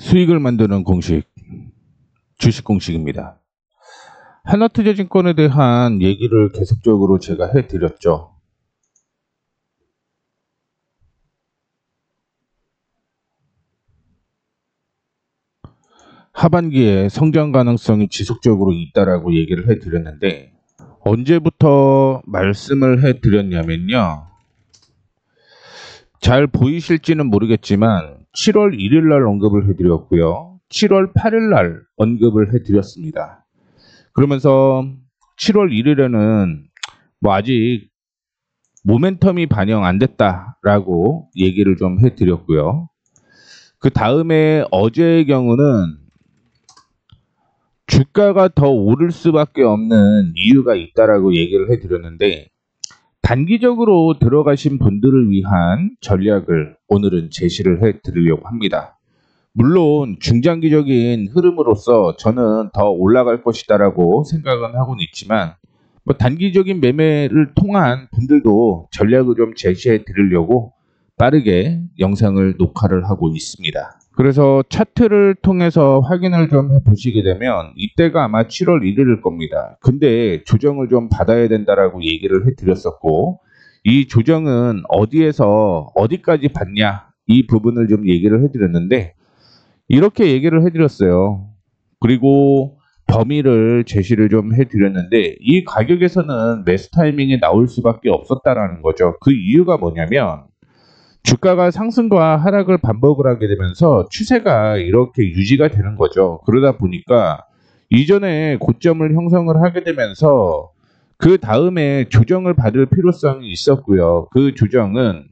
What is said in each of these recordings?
수익을 만드는 공식, 주식 공식입니다. 하나투자증권에 대한 얘기를 계속적으로 제가 해드렸죠. 하반기에 성장 가능성이 지속적으로 있다라고 얘기를 해드렸는데, 언제부터 말씀을 해드렸냐면요. 잘 보이실지는 모르겠지만 7월 1일 날 언급을 해드렸고요. 7월 8일 날 언급을 해드렸습니다. 그러면서 7월 1일에는 아직 모멘텀이 반영 안 됐다라고 얘기를 좀 해드렸고요. 그 다음에 어제의 경우는 주가가 더 오를 수밖에 없는 이유가 있다라고 얘기를 해드렸는데, 단기적으로 들어가신 분들을 위한 전략을 오늘은 제시를 해드리려고 합니다. 물론 중장기적인 흐름으로서 저는 더 올라갈 것이다라고 생각은 하고는 있지만, 단기적인 매매를 통한 분들도 전략을 좀 제시해 드리려고 빠르게 영상을 녹화를 하고 있습니다. 그래서 차트를 통해서 확인을 좀 해보시게 되면 이때가 아마 7월 1일일 겁니다. 근데 조정을 좀 받아야 된다라고 얘기를 해드렸었고, 이 조정은 어디에서 어디까지 받냐, 이 부분을 좀 얘기를 해드렸는데, 이렇게 얘기를 해드렸어요. 그리고 범위를 제시를 좀 해드렸는데, 이 가격에서는 매수 타이밍이 나올 수밖에 없었다라는 거죠. 그 이유가 뭐냐면, 주가가 상승과 하락을 반복을 하게 되면서 추세가 이렇게 유지가 되는 거죠. 그러다 보니까 이전에 고점을 형성을 하게 되면서 그 다음에 조정을 받을 필요성이 있었고요. 그 조정은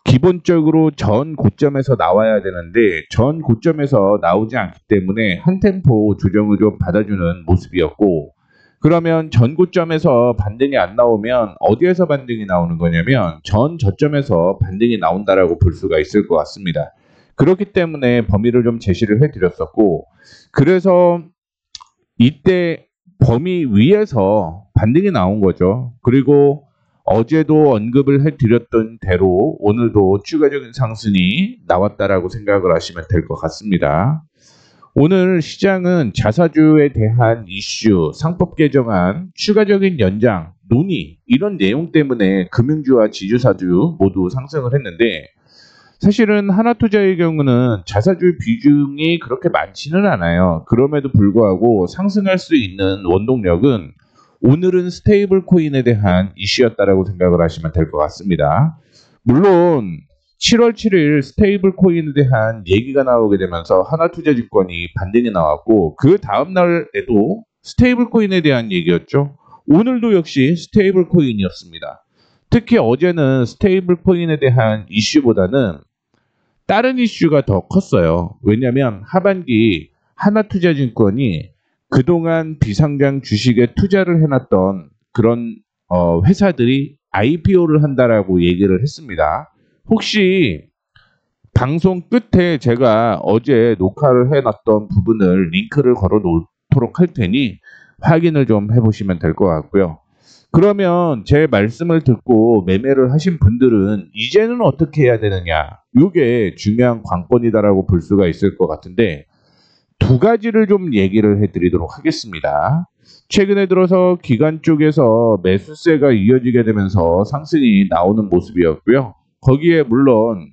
기본적으로 전 고점에서 나와야 되는데 전 고점에서 나오지 않기 때문에 한 템포 조정을 좀 받아주는 모습이었고, 그러면 전 고점에서 반등이 안 나오면 어디에서 반등이 나오는 거냐면 전 저점에서 반등이 나온다라고 볼 수가 있을 것 같습니다. 그렇기 때문에 범위를 좀 제시를 해드렸었고, 그래서 이때 범위 위에서 반등이 나온 거죠. 그리고 어제도 언급을 해드렸던 대로 오늘도 추가적인 상승이 나왔다라고 생각을 하시면 될 것 같습니다. 오늘 시장은 자사주에 대한 이슈, 상법 개정안, 추가적인 연장, 논의 이런 내용 때문에 금융주와 지주사주 모두 상승을 했는데, 사실은 하나투자의 경우는 자사주 비중이 그렇게 많지는 않아요. 그럼에도 불구하고 상승할 수 있는 원동력은 오늘은 스테이블 코인에 대한 이슈였다라고 생각을 하시면 될 것 같습니다. 물론 7월 7일 스테이블 코인에 대한 얘기가 나오게 되면서 하나투자증권이 반등이 나왔고, 그 다음날에도 스테이블 코인에 대한 얘기였죠. 오늘도 역시 스테이블 코인이었습니다. 특히 어제는 스테이블 코인에 대한 이슈보다는 다른 이슈가 더 컸어요. 왜냐하면 하반기 하나투자증권이 그동안 비상장 주식에 투자를 해놨던 그런 회사들이 IPO를 한다라고 얘기를 했습니다. 혹시 방송 끝에 제가 어제 녹화를 해놨던 부분을 링크를 걸어 놓도록 할 테니 확인을 좀 해보시면 될 것 같고요. 그러면 제 말씀을 듣고 매매를 하신 분들은 이제는 어떻게 해야 되느냐, 이게 중요한 관건이다라고 볼 수가 있을 것 같은데, 두 가지를 좀 얘기를 해드리도록 하겠습니다. 최근에 들어서 기관 쪽에서 매수세가 이어지게 되면서 상승이 나오는 모습이었고요. 거기에 물론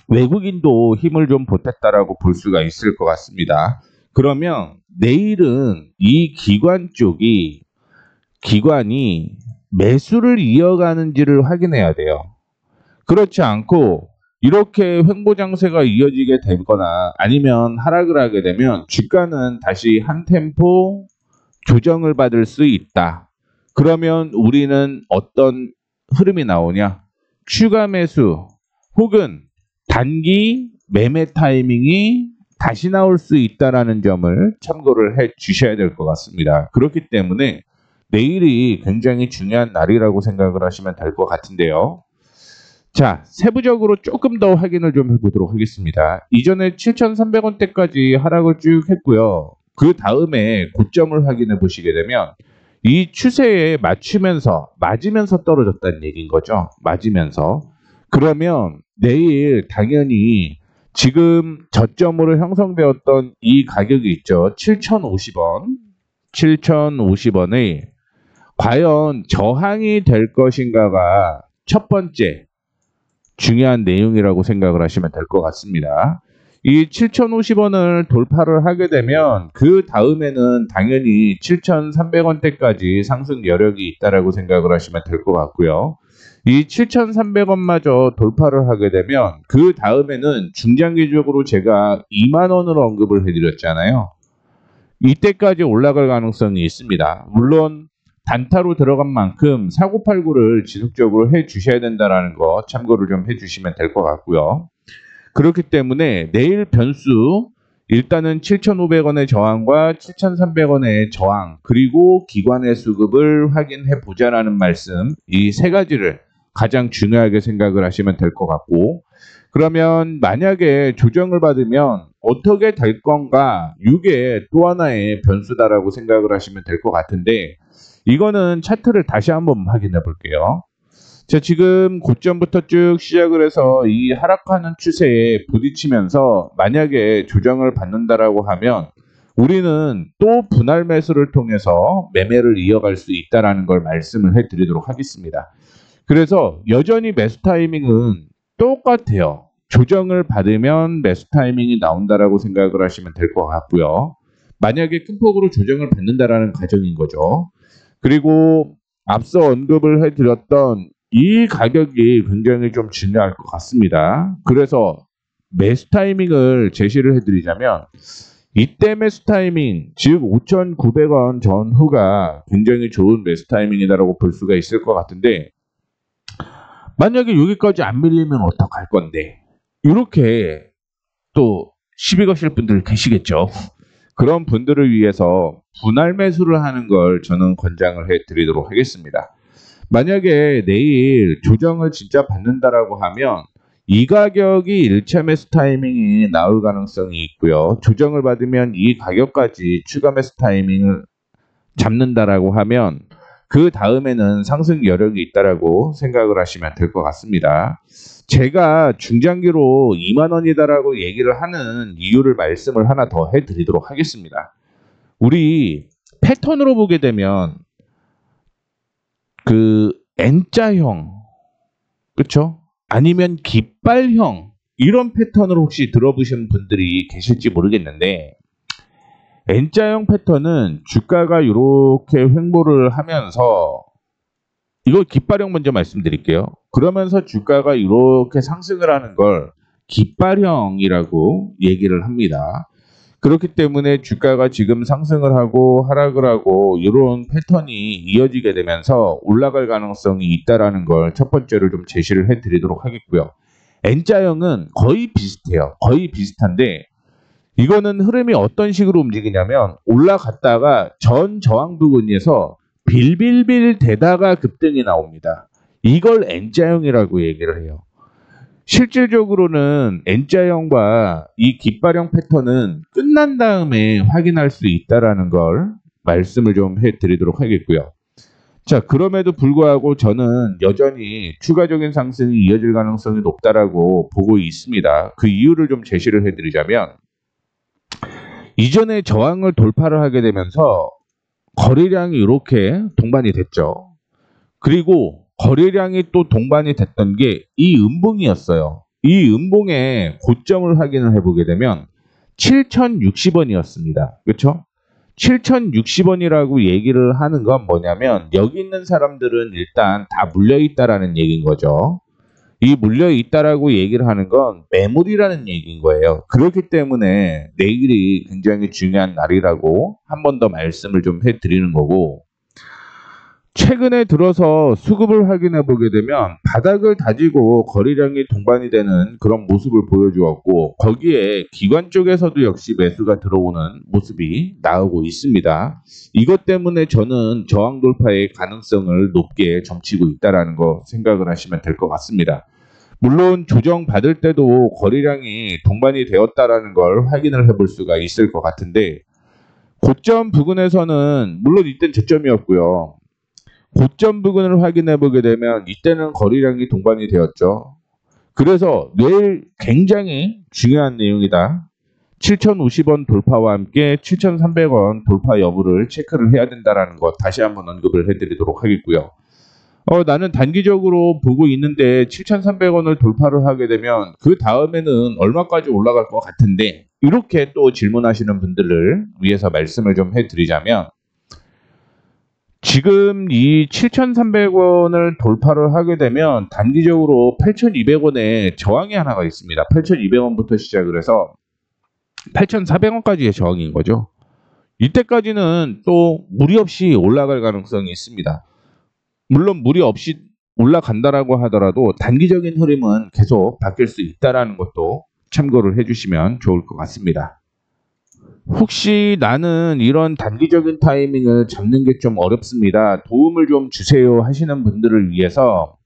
외국인도 힘을 좀 보탰다라고 볼 수가 있을 것 같습니다. 그러면 내일은 이 기관이 매수를 이어가는지를 확인해야 돼요. 그렇지 않고 이렇게 횡보장세가 이어지게 되거나 아니면 하락을 하게 되면 주가는 다시 한 템포 조정을 받을 수 있다. 그러면 우리는 어떤 흐름이 나오냐? 추가 매수 혹은 단기 매매 타이밍이 다시 나올 수 있다라는 점을 참고를 해 주셔야 될 것 같습니다. 그렇기 때문에 내일이 굉장히 중요한 날이라고 생각을 하시면 될 것 같은데요. 자, 세부적으로 조금 더 확인을 좀 해보도록 하겠습니다. 이전에 7,300원대까지 하락을 쭉 했고요. 그 다음에 고점을 확인해 보시게 되면 이 추세에 맞으면서 떨어졌다는 얘기인 거죠. 맞으면서. 그러면 내일 당연히 지금 저점으로 형성되었던 이 가격이 있죠. 7,050원. 7,050원의 과연 저항이 될 것인가가 첫 번째 중요한 내용이라고 생각을 하시면 될 것 같습니다. 이 7,050원을 돌파를 하게 되면 그 다음에는 당연히 7,300원대까지 상승 여력이 있다라고 생각을 하시면 될 것 같고요. 이 7,300원마저 돌파를 하게 되면 그 다음에는 중장기적으로 제가 2만 원으로 언급을 해드렸잖아요. 이때까지 올라갈 가능성이 있습니다. 물론 단타로 들어간 만큼 사고팔고를 지속적으로 해 주셔야 된다는 거 참고를 좀 해주시면 될 것 같고요. 그렇기 때문에 내일 변수 일단은 7,500원의 저항과 7,300원의 저항 그리고 기관의 수급을 확인해 보자라는 말씀, 이 세 가지를 가장 중요하게 생각을 하시면 될 것 같고, 그러면 만약에 조정을 받으면 어떻게 될 건가, 이게 또 하나의 변수다라고 생각을 하시면 될 것 같은데, 이거는 차트를 다시 한번 확인해 볼게요. 자, 지금 고점부터 쭉 시작을 해서 이 하락하는 추세에 부딪히면서 만약에 조정을 받는다라고 하면 우리는 또 분할 매수를 통해서 매매를 이어갈 수 있다라는 걸 말씀을 해드리도록 하겠습니다. 그래서 여전히 매수 타이밍은 똑같아요. 조정을 받으면 매수 타이밍이 나온다라고 생각을 하시면 될 것 같고요. 만약에 큰 폭으로 조정을 받는다라는 가정인 거죠. 그리고 앞서 언급을 해드렸던 이 가격이 굉장히 좀 중요할 것 같습니다. 그래서 매수 타이밍을 제시를 해드리자면 이때 매수 타이밍, 즉 5,900원 전후가 굉장히 좋은 매수 타이밍이다라고 볼 수가 있을 것 같은데, 만약에 여기까지 안 밀리면 어떡할 건데, 이렇게 또 시비 거실 분들 계시겠죠. 그런 분들을 위해서 분할 매수를 하는 걸 저는 권장을 해드리도록 하겠습니다. 만약에 내일 조정을 진짜 받는다라고 하면 이 가격이 1차 매수 타이밍이 나올 가능성이 있고요. 조정을 받으면 이 가격까지 추가 매수 타이밍을 잡는다라고 하면 그 다음에는 상승 여력이 있다라고 생각을 하시면 될 것 같습니다. 제가 중장기로 2만 원이다라고 얘기를 하는 이유를 말씀을 하나 더 해드리도록 하겠습니다. 우리 패턴으로 보게 되면 그 N자형, 그렇죠? 아니면 깃발형, 이런 패턴을 혹시 들어보신 분들이 계실지 모르겠는데, N자형 패턴은 주가가 이렇게 횡보를 하면서, 이거 깃발형 먼저 말씀드릴게요. 그러면서 주가가 이렇게 상승을 하는 걸 깃발형이라고 얘기를 합니다. 그렇기 때문에 주가가 지금 상승을 하고 하락을 하고 이런 패턴이 이어지게 되면서 올라갈 가능성이 있다라는 걸 첫 번째로 좀 제시를 해드리도록 하겠고요. N자형은 거의 비슷해요. 거의 비슷한데 이거는 흐름이 어떤 식으로 움직이냐면 올라갔다가 전 저항 부근에서 빌빌빌 대다가 급등이 나옵니다. 이걸 N자형이라고 얘기를 해요. 실질적으로는 N자형과 이 깃발형 패턴은 끝난 다음에 확인할 수 있다라는 걸 말씀을 좀 해드리도록 하겠고요. 자, 그럼에도 불구하고 저는 여전히 추가적인 상승이 이어질 가능성이 높다라고 보고 있습니다. 그 이유를 좀 제시를 해드리자면, 이전에 저항을 돌파를 하게 되면서 거래량이 이렇게 동반이 됐죠. 그리고 거래량이 또 동반이 됐던 게 이 음봉이었어요. 이 음봉의 고점을 확인을 해보게 되면 7,060원이었습니다. 그렇죠? 7,060원이라고 얘기를 하는 건 뭐냐면 여기 있는 사람들은 일단 다 물려있다라는 얘기인 거죠. 이 물려있다라고 얘기를 하는 건 매물이라는 얘기인 거예요. 그렇기 때문에 내일이 굉장히 중요한 날이라고 한 번 더 말씀을 좀 해드리는 거고, 최근에 들어서 수급을 확인해 보게 되면 바닥을 다지고 거래량이 동반이 되는 그런 모습을 보여주었고, 거기에 기관 쪽에서도 역시 매수가 들어오는 모습이 나오고 있습니다. 이것 때문에 저는 저항 돌파의 가능성을 높게 점치고 있다는 거 생각을 하시면 될 것 같습니다. 물론 조정 받을 때도 거래량이 동반이 되었다는 걸 확인을 해볼 수가 있을 것 같은데, 고점 부근에서는 물론 이때는 저점이었고요. 고점 부근을 확인해 보게 되면 이때는 거래량이 동반이 되었죠. 그래서 내일 굉장히 중요한 내용이다. 7,050원 돌파와 함께 7,300원 돌파 여부를 체크를 해야 된다라는 것 다시 한번 언급을 해드리도록 하겠고요. 나는 단기적으로 보고 있는데 7,300원을 돌파를 하게 되면 그 다음에는 얼마까지 올라갈 것 같은데, 이렇게 또 질문하시는 분들을 위해서 말씀을 좀 해드리자면, 지금 이 7,300원을 돌파를 하게 되면 단기적으로 8,200원에 저항이 하나가 있습니다. 8,200원부터 시작을 해서 8,400원까지의 저항인 거죠. 이때까지는 또 무리 없이 올라갈 가능성이 있습니다. 물론 무리 없이 올라간다라고 하더라도 단기적인 흐름은 계속 바뀔 수 있다는 것도 참고를 해주시면 좋을 것 같습니다. 혹시 나는 이런 단기적인 타이밍을 잡는 게 좀 어렵습니다, 도움을 좀 주세요 하시는 분들을 위해서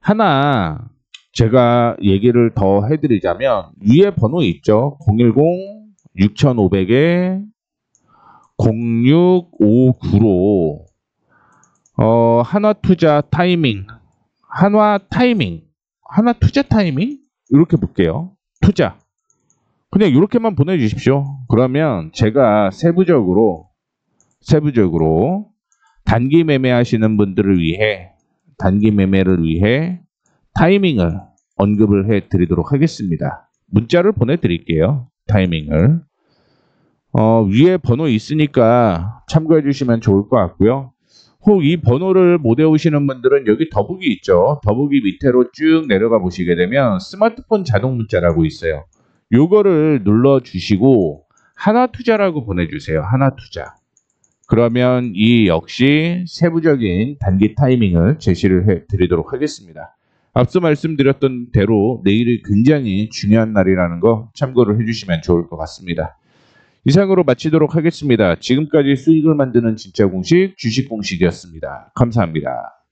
하나 제가 얘기를 더 해드리자면, 위에 번호 있죠. 010-6500에 0659로 한화투자 타이밍, 한화투자 타이밍 이렇게 볼게요. 투자 그냥 이렇게만 보내주십시오. 그러면 제가 세부적으로 단기 매매하시는 분들을 위해, 단기 매매를 위해 타이밍을 언급을 해 드리도록 하겠습니다. 문자를 보내드릴게요. 타이밍을. 위에 번호 있으니까 참고해 주시면 좋을 것 같고요. 혹 이 번호를 못 외우시는 분들은 여기 더보기 있죠. 더보기 밑으로 쭉 내려가 보시게 되면 스마트폰 자동 문자라고 있어요. 요거를 눌러 주시고 하나투자라고 보내주세요. 하나투자. 그러면 이 역시 세부적인 단기 타이밍을 제시를 해 드리도록 하겠습니다. 앞서 말씀드렸던 대로 내일이 굉장히 중요한 날이라는 거 참고를 해주시면 좋을 것 같습니다. 이상으로 마치도록 하겠습니다. 지금까지 수익을 만드는 진짜 공식, 주식 공식이었습니다. 감사합니다.